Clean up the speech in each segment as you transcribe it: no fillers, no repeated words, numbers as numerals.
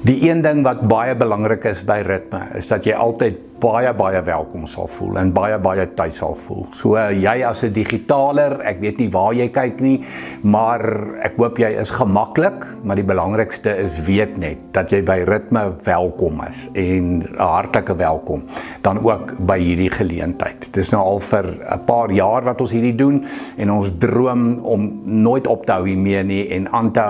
Die een ding wat baie belangrik is by ritme, is dat jy altyd baie welkom sal voel en baie tuis sal voel. So jy as 'n digitaler, ek weet nie waar jy kyk nie, maar ek hoop jy is gemaklik, maar die belangrikste is weet net dat jy by ritme welkom is en 'n hartlike welkom dan ook by hierdie geleentheid. Dit is nou al vir 'n paar jaar wat ons hierdie doen en ons droom om nooit op te hou hiermee nie en aan te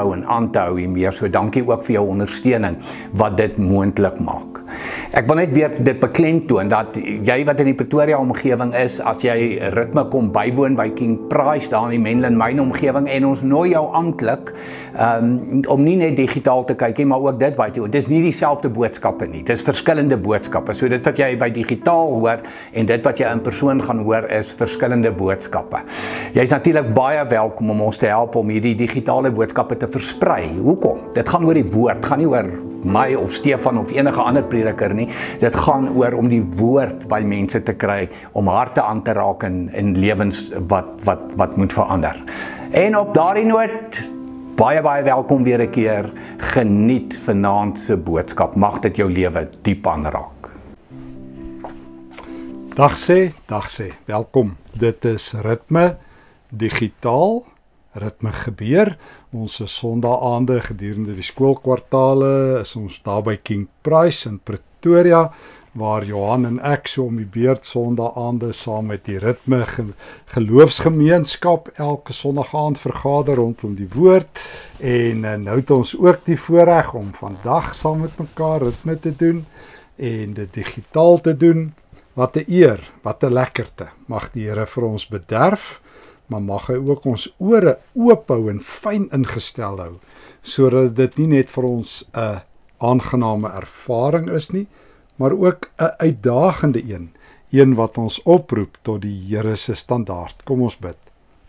hou hiermee. So dankie ook vir jou ondersteuning wat dit moontlik maak. Ek wil net weer dit beklemtoon dat jy wat in die Pretoria omgewing is, as jy ritme kom bywoon by King Price daar in die Menlyn Myn omgewing en ons nooi jou amptelik om nie net digitaal te kyk nie, maar ook dit by toe. Dis nie dieselfde boodskappe nie. Dis verskillende boodskappe. So dit wat jy by digitaal hoor en dit wat jy in persoon gaan hoor is verskillende boodskappe. Jy is natuurlik baie welkom om ons te help om hierdie digitale boodskappe te versprei. Hoekom? Dit gaan oor die woord, gaan nie oor my of Stefan of enige ander prediker nie. Dit gaan oor om die woord by mense te kry, om harte aan te raak in lewens wat moet verander. En op daardie noot, baie welkom weer 'n keer. Geniet vanaand se boodskap. Mag dit jou lewe diep aanraak. Dag sê, welkom. Dit is Ritme Digitaal. Ritme gebeur. Ons Sondae-aande gedurende die skoolkwartale is ons daar by King Price in Pretoria, waar Johan en ek so om die beurt Sondae-aande saam met die Ritme geloofsgemeenskap elke Sondag-aand vergader rondom die woord. En nou het ons ook die voorreg om vandag saam met mekaar ritme te doen en dit digitaal te doen. Wat 'n eer, wat 'n lekkerte. Mag die Here vir ons bederf, maar mag hy ook ons ore oop hou en fyn ingestel hou, sodat dit nie net vir ons 'n aangename ervaring is nie, maar ook 'n uitdagende een wat ons oproep tot die Here se standaard. Kom ons bid.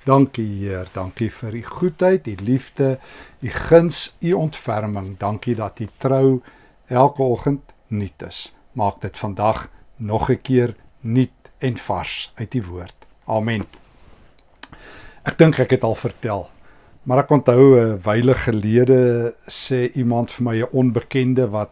Dankie Heer, dankie vir u goedheid, u liefde, u guns, u ontferming. Dankie dat u trou elke oggend nuut is. Maak dit vandag nog 'n keer nuut en vars uit die woord. Amen. Ek dink ek het al vertel, maar ek onthou 'n wyle gelede sê iemand vir my, 'n onbekende wat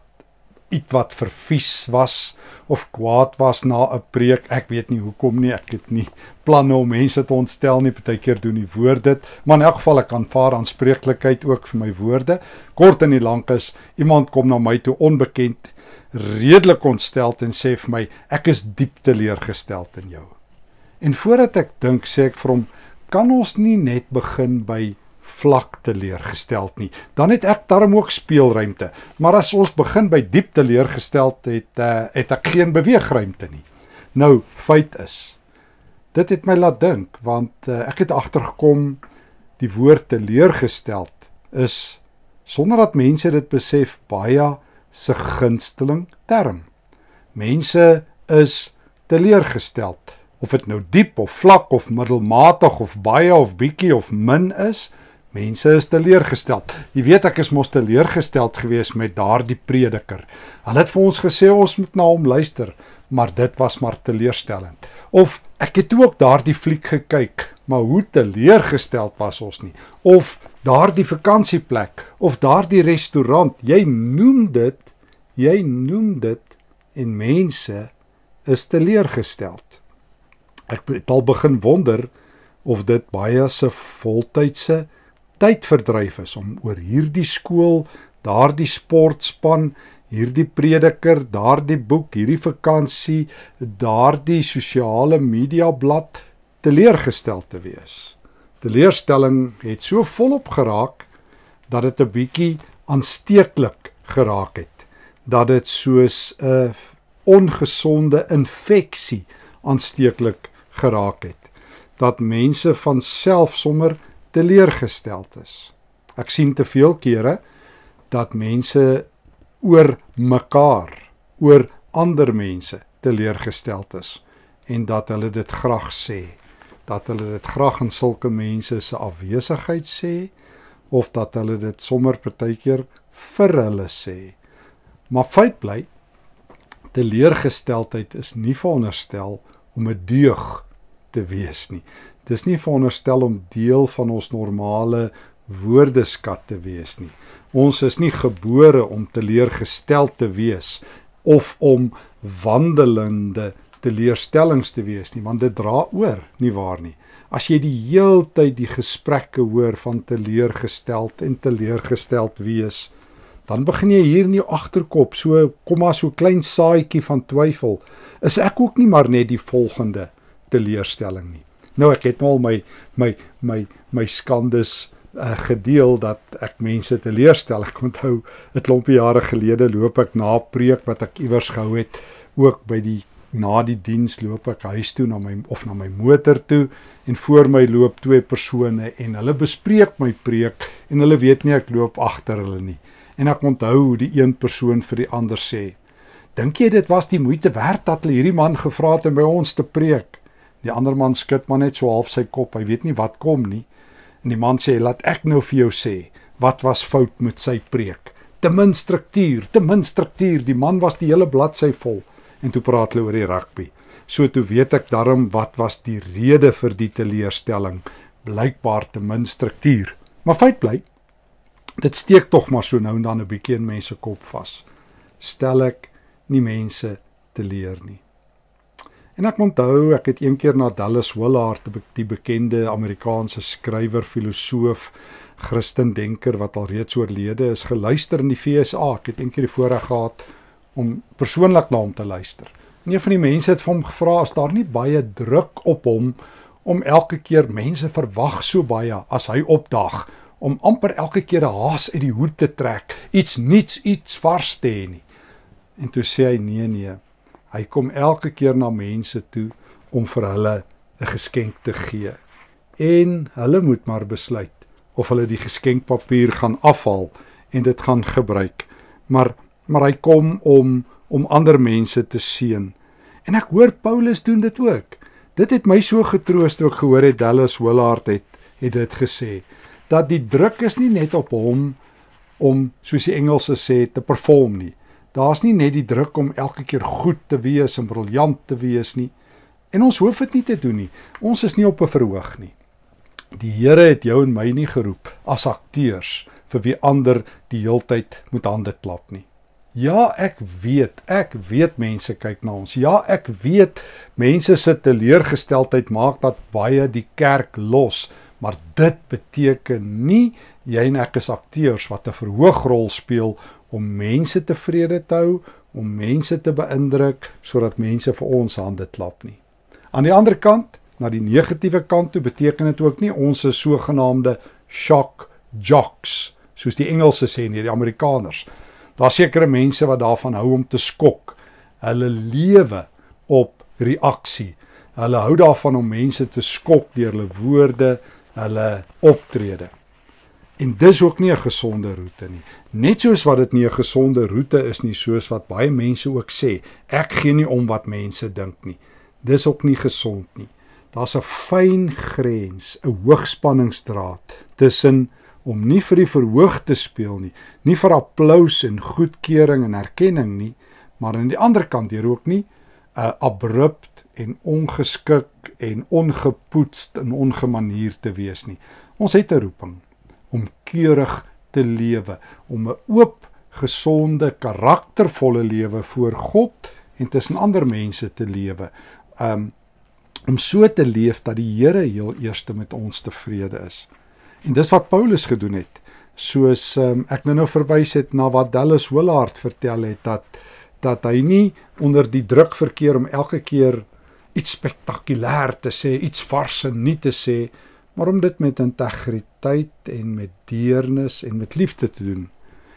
ietwat vervies was of kwaad was na 'n preek. Ek weet nie hoekom nie, ek het nie planne om mense te ontstel nie, partykeer doen die woord dit, maar in elk geval ek aanvaar aanspreeklikheid ook vir my woorde. Kort en die lank is, iemand kom na my toe onbekend, redelik ontsteld en sê vir my, ek is diep teleurgesteld in jou. En voordat ek dink, sê ek vir hom, kan ons nie net begin by vlak teleurgesteld nie, dan het ek daarom ook speelruimte, maar as ons begin by diep teleurgesteld het ek geen beweegruimte nie. Nou, feit is, dit het my laat dink, want ek het agtergekom, die woord teleurgesteld is, sonder dat mense dit besef, baie se gunsteling term. Mense is teleurgesteld, of dit nou diep of vlak of middelmatig of baie of bietjie of min is, mense is teleurgesteld. Jy weet, ek is mos teleurgesteld gewees met daardie prediker. Hulle het vir ons gesê, ons moet na hom luister, maar dit was maar teleurstellend. Of, ek het ook daardie fliek gekyk, maar hoe teleurgesteld was ons nie. Of, daardie vakansieplek, of daardie restaurant, jy noem dit, en mense is teleurgesteld. Ek het al begin wonder, of dit baie se voltydse tydverdryf is, om oor hierdie skool, daardie sportspan, hierdie prediker, daardie boek, hierdie vakansie, daardie sosiale media blad, teleurgesteld te wees. Teleurstelling het so volop geraak, dat dit 'n bietjie aansteeklik geraak het, dat dit soos 'n ongesonde infeksie aansteeklik geraak het, dat mense van self sommer teleurgesteld is. Ek sien te veel kere, dat mense oor mekaar, oor ander mense teleurgesteld is, en dat hulle dit graag sê, dat hulle dit graag in sulke mense se afwesigheid sê, of dat hulle dit sommer partykeer vir hulle sê. Maar feit bly, teleurgesteldheid is nie veronderstel om 'n deug te wees nie. Dis nie veronderstel om deel van ons normale woordeskat te wees nie. Ons is nie gebore om teleurgesteld te wees of om wandelende teleurstellings te wees nie, want dit dra oor, nie waar nie. As jy die hele tyd die gesprekke hoor van teleurgesteld en teleurgesteld wees, dan begin jy hier in jou agterkop, kom maar so klein saadjie van twyfel, is ek ook nie maar net die volgende teleurstelling nie. Nou, ek het al my skandes gedeel dat ek mense teleurstel. Ek onthou, 'n klompie jare gelede loop ek na 'n preek wat ek iewers gehou het, ook na die diens loop ek huis toe na my motor toe, en voor my loop 2 persone en hulle bespreek my preek en hulle weet nie ek loop agter hulle nie. En ek onthou die een persoon vir die ander sê, dink jy dit was die moeite werd dat hulle hierdie man gevra het om by ons te preek? Die ander man skud maar net so half sy kop, hy weet nie wat kom nie. En die man sê, laat ek nou vir jou sê, wat was fout met sy preek? Te min struktuur, die man was die hele bladsy vol. En toe praat hulle oor die rugby. So toe weet ek daarom wat was die rede vir die teleurstelling, blykbaar te min struktuur. Maar feit bly, dit steek tog maar so nou en dan 'n bietjie in mense kop vas. Stel ek nie mense teleur nie. En ek onthou, ek het een keer na Dallas Willard, die bekende Amerikaanse skrywer, filosoof, Christendenker wat al reeds oorlede is, geluister in die VSA. Ek het een keer die voorreg gehad om persoonlik na hom te luister. En een van die mense het vir hom gevra, is daar nie baie druk op hom om elke keer, mense verwag so baie as hy opdaag, om amper elke keer 'n haas uit die hoed te trek, iets nuuts, iets vars te hê nie. En toe sê hy, nee, hy kom elke keer na mense toe om vir hulle 'n geskenk te gee. En hulle moet maar besluit of hulle die geskenkpapier gaan afhaal en dit gaan gebruik. Maar hy kom om ander mense te seën. En ek hoor Paulus doen dit ook. Dit het my so getroost toe ek gehoor het Dallas Willard het dit gesê, dat die druk is nie net op hom om, soos die Engelse sê, te perform nie. Daar's nie net die druk om elke keer goed te wees en briljant te wees nie. En ons hoef dit nie te doen nie. Ons is nie op 'n verhoog nie. Die Here het jou en my nie geroep as akteurs vir wie ander die heeltyd moet hande klap nie. Ja, ek weet mense kyk na ons. Ja, ek weet mense se teleurgesteldheid maak dat baie die kerk los, maar dit beteken nie jy en ek is akteurs wat 'n verhoogrol speel om mense tevrede te hou, om mense te beïndruk, sodat mense vir ons hande klap nie. Aan die ander kant, na die negatiewe kant toe, beteken dit ook nie ons is sogenaamde shock jocks, soos die Engelse sê nie, die Amerikaners. Daar sekere mense wat daarvan hou om te skok. Hulle lewe op reaksie. Hulle hou daarvan om mense te skok deur hulle woorde, hulle optrede. En dis ook nie 'n gesonde roete nie. Net soos wat dit nie 'n gesonde roete is nie, soos wat baie mense ook sê, ek gee nie om wat mense dink nie. Dis ook nie gesond nie. Daar's 'n fyn grens, 'n hoogspanningsdraad tussen om nie vir die verhoog te speel nie vir applous en goedkeuring en erkenning nie, maar aan die ander kant hier ook nie abrupt en ongeskik en ongepoetst en ongemanier te wees nie. Ons het 'n roeping om keurig te lewe, om 'n oop, gesonde, karaktervolle lewe voor God en tussen ander mense te lewe. Om so te leef dat die Here heel eerste met ons tevrede is. En dis wat Paulus gedoen het. Soos ek nou verwys het na wat Dallas Willard vertel het, dat hy nie onder die druk verkeer om elke keer iets spektakulêr te sê, iets vars en nuut te sê, maar om dit met integriteit en met deernis en met liefde te doen.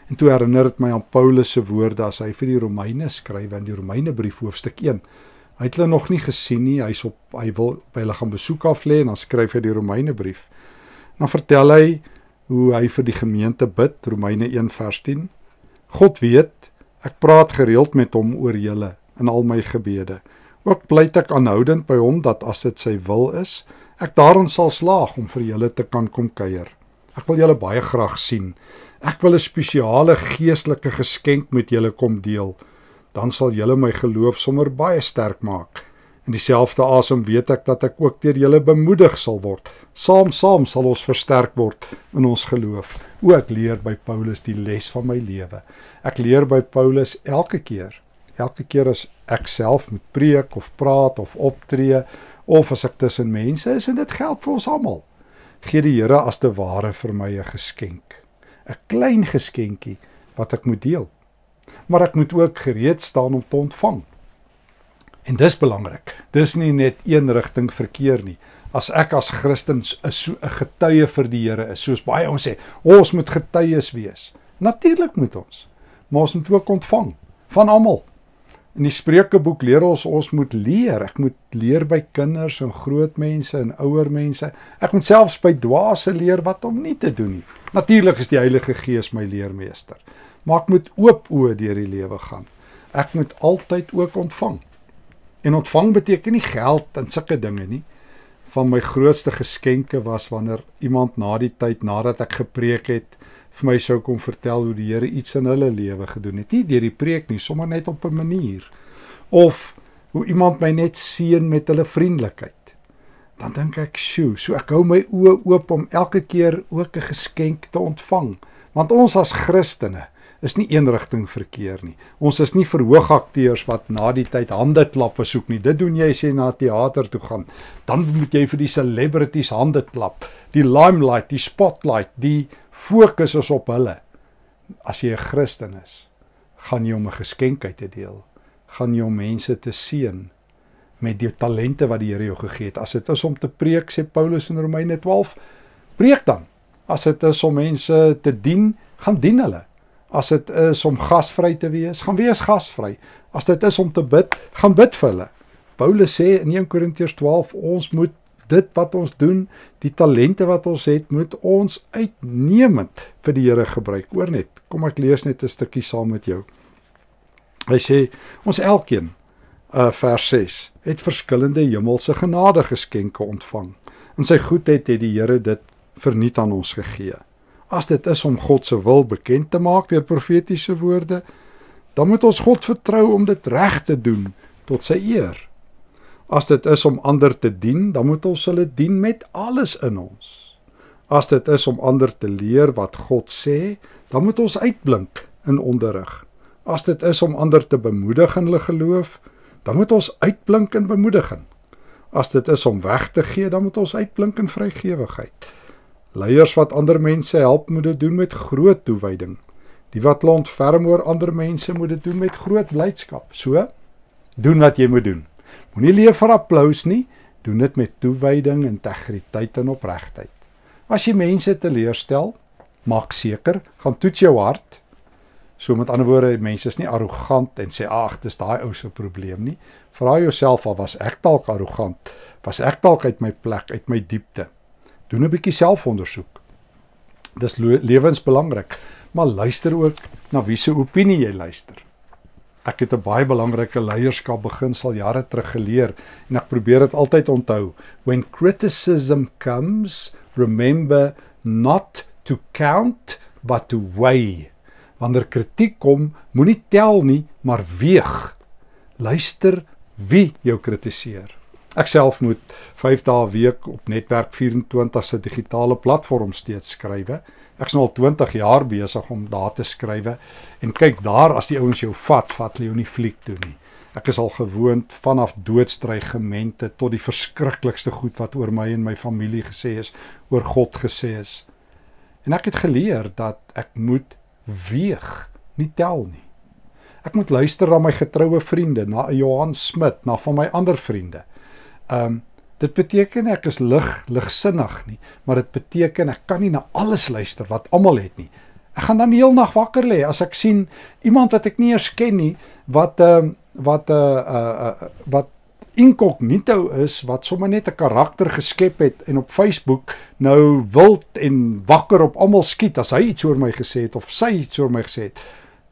En toe herinner dit my aan Paulus se woorde as hy vir die Romeine skryf in die Romeinebrief hoofstuk 1. Hy het hulle nog nie gesien nie, hy wil by hulle gaan besoek aflê en dan skryf hy die Romeinebrief. Dan vertel hy hoe hy vir die gemeente bid, Romeine 1 vers 10. God weet, ek praat gereeld met hom oor julle in al my gebede. Ook pleit ek aanhoudend by hom dat as dit sy wil is, ek daarin sal slaag om vir julle te kan kom kuier. Ek wil julle baie graag sien. Ek wil 'n spesiale geestelike geskenk met julle kom deel. Dan sal julle my geloof sommer baie sterk maak. In dieselfde asem weet ek dat ek ook deur julle bemoedig sal word. Saam sal ons versterk word in ons geloof. Ek leer by Paulus die les van my lewe. Ek leer by Paulus elke keer as ek self moet preek of praat of optree, of as ek tussen mense is, en dit geld vir ons almal, gee die Here as te ware vir my 'n geskenk. 'n Klein geskenkie wat ek moet deel. Maar ek moet ook gereed staan om te ontvang. En dis belangrik. Dis nie net een rigting verkeer nie. As ek as Christen 'n getuie vir die Here is, soos baie ons sê, ons moet getuies wees. Natuurlik moet ons, maar ons moet ook ontvang van almal. In die Spreukeboek leer ons moet leer. Ek moet leer by kinders en groot mense en ouer mense. Ek moet selfs by dwaase leer wat om nie te doen nie. Natuurlik is die Heilige Gees my leermeester. Maar ek moet oop oë deur die lewe gaan. Ek moet altyd ook ontvang. En ontvang beteken nie geld en sulke dinge nie. Van my grootste geskenke was wanneer iemand na die tyd, nadat ek gepreek het, vir my sou kom vertel hoe die Here iets in hulle lewe gedoen het. Nie deur die preek nie, sommer net op 'n manier. Of hoe iemand my net seën met hulle vriendelikheid. Dan dink ek, sjoe, so ek hou my oë oop om elke keer ook 'n geskenk te ontvang. Want ons as Christene is nie een rigting verkeer nie. Ons is nie verhoogakteurs wat na die tyd handeklappe soek nie. Dit doen jy as jy na teater toe gaan. Dan moet jy vir die celebrities hande klap. Die limelight, die spotlight, die fokus is op hulle. As jy 'n Christen is, gaan jy om 'n geskenk uit te deel. Gaan jy om mense te seën met die talente wat die Here jou gegee het. As dit is om te preek, sê Paulus in Romeine 12, preek dan. As dit is om mense te dien, gaan dien hulle. As dit is om gasvry te wees, gaan wees gasvry. As dit is om te bid, gaan bid vir hulle. Paulus sê in 1 Korintiërs 12, ons moet dit wat ons doen, die talente wat ons het, moet ons uitnemend vir die Here gebruik. Hoor net, kom ek lees net 'n stukkie saam met jou. Hy sê, ons elkeen, vers 6, het verskillende hemelse genadegeskenke ontvang. In sy goedheid het die Here dit verniet aan ons gegee. As dit is om God se wil bekend te maak deur profetiese woorde, dan moet ons God vertrou om dit reg te doen tot sy eer. As dit is om ander te dien, dan moet ons hulle dien met alles in ons. As dit is om ander te leer wat God sê, dan moet ons uitblink in onderrig. As dit is om ander te bemoedig in hulle geloof, dan moet ons uitblink in bemoediging. As dit is om weg te gee, dan moet ons uitblink in vrygewigheid. Leiers wat ander mense help, moet dit doen met groot toewyding. Die wat hulle ontferm oor ander mense, moet dit doen met groot blydskap. So, doen wat jy moet doen. Moenie leef vir applous nie, doen dit met toewyding, integriteit en opregtheid. As jy mense teleurstel, maak seker, gaan toets jou hart. So met ander woorde, mense is nie arrogant en sê, ag, dis daai ou se probleem nie. Vra jouself al, was ek dalk arrogant? Was ek dalk uit my plek, uit my diepte? Doen 'n bietjie selfondersoek. Dis lewensbelangrik, maar luister ook na wie se opinie jy luister. Ek het 'n baie belangrike leierskap beginsel jare terug geleer en ek probeer dit altyd onthou. When criticism comes, remember not to count, but to weigh. Wanneer kritiek kom, moenie tel nie, maar weeg. Luister wie jou kritiseer. Ek self moet 5 dae 'n week op Netwerk 24 se digitale platform steeds skrywe. Ek is nou al 20 jaar besig om daar te skrywe. En kyk daar, as die ouens jou vat hulle jou nie fliek toe nie. Ek is al gewoond vanaf doodstrygemente tot die verskriklikste goed wat oor my en my familie gesê is, oor God gesê is. En ek het geleer dat ek moet weeg, nie tel nie. Ek moet luister na my getroue vriende, na Johan Smit, na van my ander vriende. Dit beteken ek is ligsinnig nie, maar dit beteken ek kan nie na alles luister wat almal het nie. Ek gaan dan die hele nag wakker lê as ek sien iemand wat ek nie eers ken nie, wat incognito is, wat sommer net 'n karakter geskep het en op Facebook nou wild en wakker op almal skiet as hy iets oor my gesê het of sy iets oor my gesê het,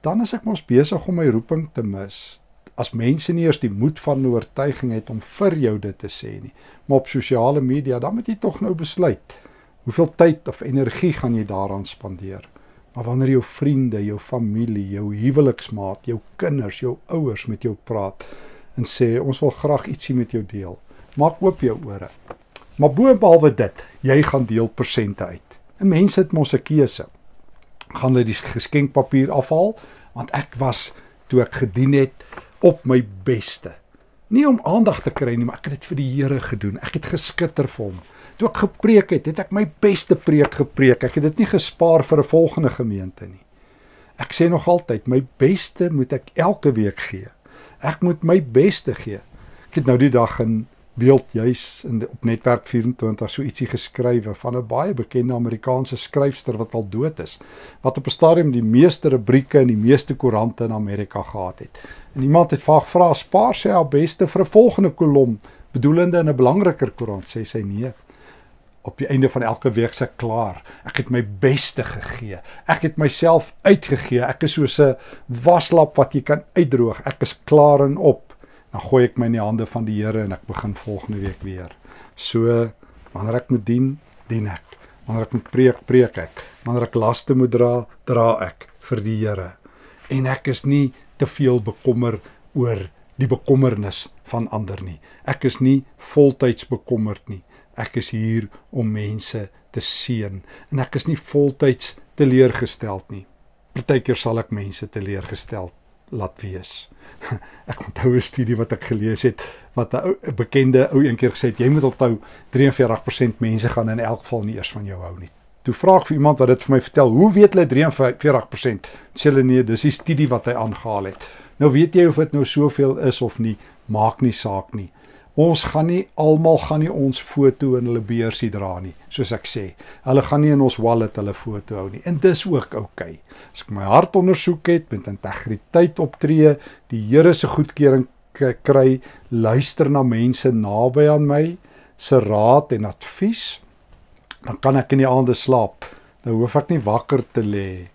dan is ek mos besig om my roeping te mis. As mense nie eers die moed van oortuiging het om vir jou dit te sê nie, maar op sosiale media, dan moet jy tog nou besluit, hoeveel tyd of energie gaan jy daaraan spandeer. Maar wanneer jou vriende, jou familie, jou huweliksmaat, jou kinders, jou ouers met jou praat, en sê, ons wil graag ietsie met jou deel. Maak oop jou ore. Maar boonbehalwe dit, jy gaan deel persente uit. En mense het mos 'n keuse. Gaan hulle die geskenkpapier afhaal, want ek was, toe ek gedien het, op my beste. Nie om aandag te kry nie, maar ek het dit vir die Here gedoen. Ek het geskitter vir hom. Toe ek gepreek het ek my beste preek gepreek. Ek het dit nie gespaar vir 'n volgende gemeente nie. Ek sê nog altyd, my beste moet ek elke week gee. Ek moet my beste gee. Ek het nou die dag in beeld juis op Netwerk 24 so ietsie geskrywe van 'n baie bekende Amerikaanse skryfster wat al dood is, wat op 'n stadium die meeste rubrieke in die meeste koerante in Amerika gehad het. En iemand het vaag gevra, spaar sy haar beste vir 'n volgende kolom, bedoelende in 'n belangriker koerant, sê sy nee. Op die einde van elke week se klaar. Ek het my beste gegee. Ek het myself uitgegee. Ek is soos 'n waslap wat jy kan uitdroog. Ek is klaar en op. Dan gooi ek my in die hande van die Here en ek begin volgende week weer. So, wanneer ek moet dien, dien ek. Wanneer ek moet preek, preek ek. Wanneer ek laste moet dra, dra ek vir die Here. En ek is nie te veel bekommer oor die bekommernis van ander nie. Ek is nie voltyds bekommerd nie. Ek is hier om mense te seën. En ek is nie voltyds teleurgesteld nie. Partykeer sal ek mense teleurgesteld laat wees. Ek onthou 'n studie wat ek gelees het, wat 'n bekende ou eendag gesê het, jy moet onthou, 43% mense gaan in elk geval nie eers van jou hou nie. Toe vra ek vir iemand wat dit vir my vertel, hoe weet hulle 43%? Sê hulle nee, dis die studie wat hy aangehaal het. Nou weet jy of dit nou soveel is of nie, maak nie saak nie. Ons gaan nie, almal gaan nie ons foto in hulle beursie dra nie, soos ek sê. Hulle gaan nie in ons wallet hulle foto hou nie, en dis ook oukei. As ek my hart ondersoek het, met integriteit optree, die Here se goedkeuring kry, luister na mense naby aan my, se raad en advies, dan kan ek in die aande slaap. Nou hoef ek nie wakker te lê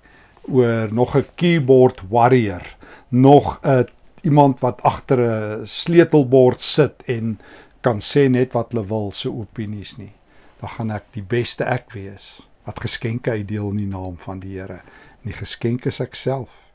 oor nog 'n keyboard warrior, nog 'n iemand wat agter 'n sleutelbord sit en kan sê net wat hulle wil, se opinies nie. Dan gaan ek die beste ek wees, wat geskenke uitdeel in die naam van die Here. En die geskenke is ek self,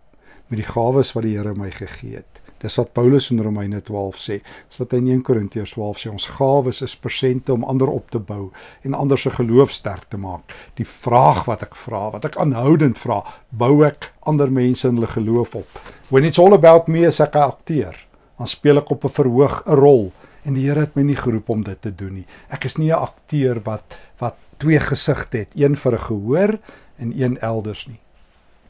met die gawes wat die Here my gegee het. Dis wat Paulus in Romeine 12 sê, dis wat hy in 1 Korintiërs 12 sê, ons gawes is persente om ander op te bou, en ander se geloof sterk te maak. Die vraag wat ek vra, wat ek aanhoudend vra, bou ek ander mense in hulle geloof op. When it's all about me, is ek 'n akteur, dan speel ek op 'n verhoog 'n rol, en die Here het my nie geroep om dit te doen nie. Ek is nie 'n akteur wat twee gesigte het, een vir 'n gehoor en een elders nie.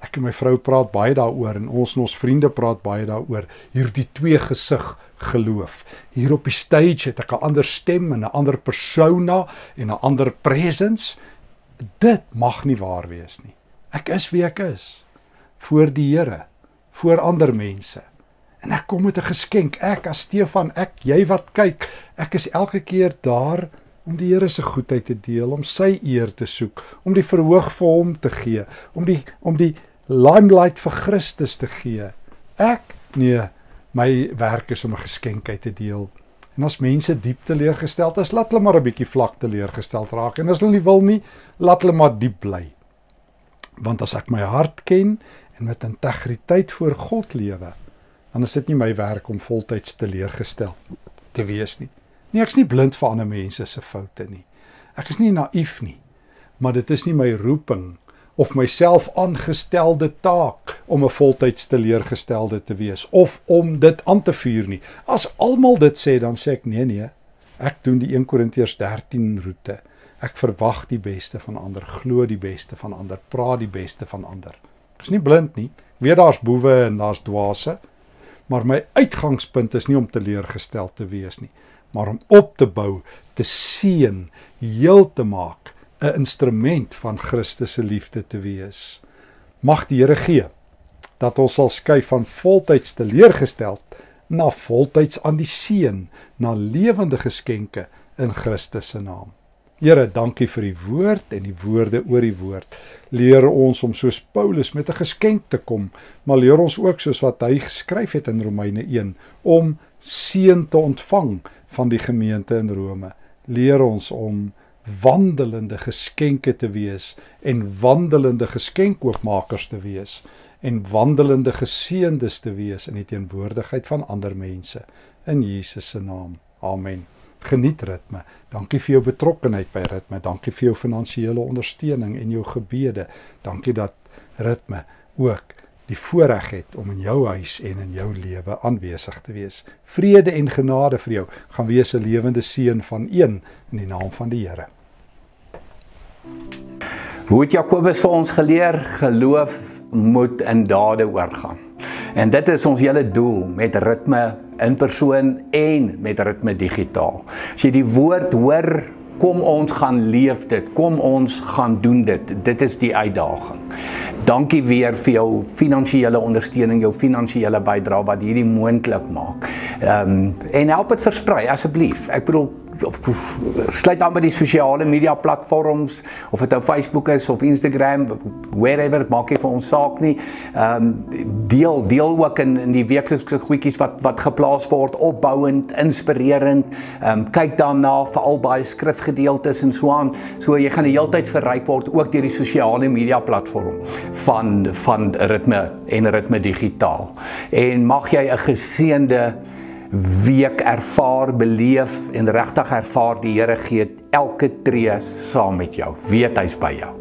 Ek en my vrou praat baie daaroor, en ons vriende praat baie daaroor, hierdie twee gesig geloof. Hier op die stage het ek 'n ander stem en 'n ander persona en 'n ander presence. Dit mag nie waar wees nie. Ek is wie ek is, voor die Here, voor ander mense. En ek kom met 'n geskenk, ek as Stefan, jy wat kyk, ek is elke keer daar om die Here se goedheid te deel, om sy eer te soek, om die verhoog vir hom te gee, om die limelight vir Christus te gee. Nee, my werk is om 'n geskenk uit te deel. En as mense diep teleurgesteld is, laat hulle maar 'n bietjie vlak teleurgesteld raak. En as hulle nie wil nie, laat hulle maar diep bly. Want as ek my hart ken en met integriteit voor God lewe, dan is dit nie my werk om voltyds teleurgesteld te wees nie. Nee, ek is nie blind vir ander mense se foute nie. Ek is nie naïef nie, maar dit is nie my roeping of myself aangestelde taak om 'n voltyds teleurgestelde te wees, of om dit aan te vuur nie. As almal dit sê, dan sê ek nee, ek doen die 1 Korintiërs 13 roete. Ek verwag die beste van ander, glo die beste van ander, praat die beste van ander. Ek is nie blind nie, ek weet daar's boewe en daar's dwaase, maar my uitgangspunt is nie om teleurgesteld te wees nie, maar om op te bou, te seën, heel te maak, 'n instrument van Christus se liefde te wees. Mag die Here gee dat ons sal skuif van voltyds teleurgesteld na voltyds aan die seën, na lewende geskenke in Christus se naam. Here, dankie vir die woord en die woorde oor die woord. Leer ons om soos Paulus met 'n geskenk te kom, maar leer ons ook soos wat hy geskryf het in Romeine 1, om seën te ontvang van die gemeente in Rome. Leer ons om wandelende geskenke te wees en wandelende skenkoopmakers te wees en wandelende geseëndes te wees in die teenwoordigheid van ander mense. in Jesus se naam. Amen. Geniet ritme. Dankie vir jou betrokkenheid by ritme. Dankie vir jou finansiële ondersteuning en jou gebede. Dankie dat ritme ook die voorreg het om in jou huis en in jou lewe aanwesig te wees. Vrede en genade vir jou gaan wees 'n lewende seën van een in die naam van die Here. Hoe het Jakobus vir ons geleer? Geloof moet in dade oorgaan. En dit is ons hele doel met ritme in persoon en met ritme digitaal. As jy die woord hoor, kom ons gaan leef dit, kom ons gaan doen dit. Dit is die uitdaging. Dankie weer vir jou finansiële ondersteuning, jou finansiële bydrae wat hierdie moontlik maak. En help dit versprei asseblief. Ek bedoel, sluit aan by die sosiale media platforms, of dit nou Facebook is of Instagram, wherever, maak nie vir ons saak nie. Deel ook in die weeklikse goedjies wat geplaas word, opbouend, inspirerend. Kyk daarna, veral baie skrifgedeeltes en so aan. So jy gaan die hele tyd verryk word, ook deur die sosiale media platform van ritme en ritme digitaal. En mag jy 'n geseënde week ervaar, beleef en regtig ervaar die Here gee elke tree saam met jou. Weet hy's by jou.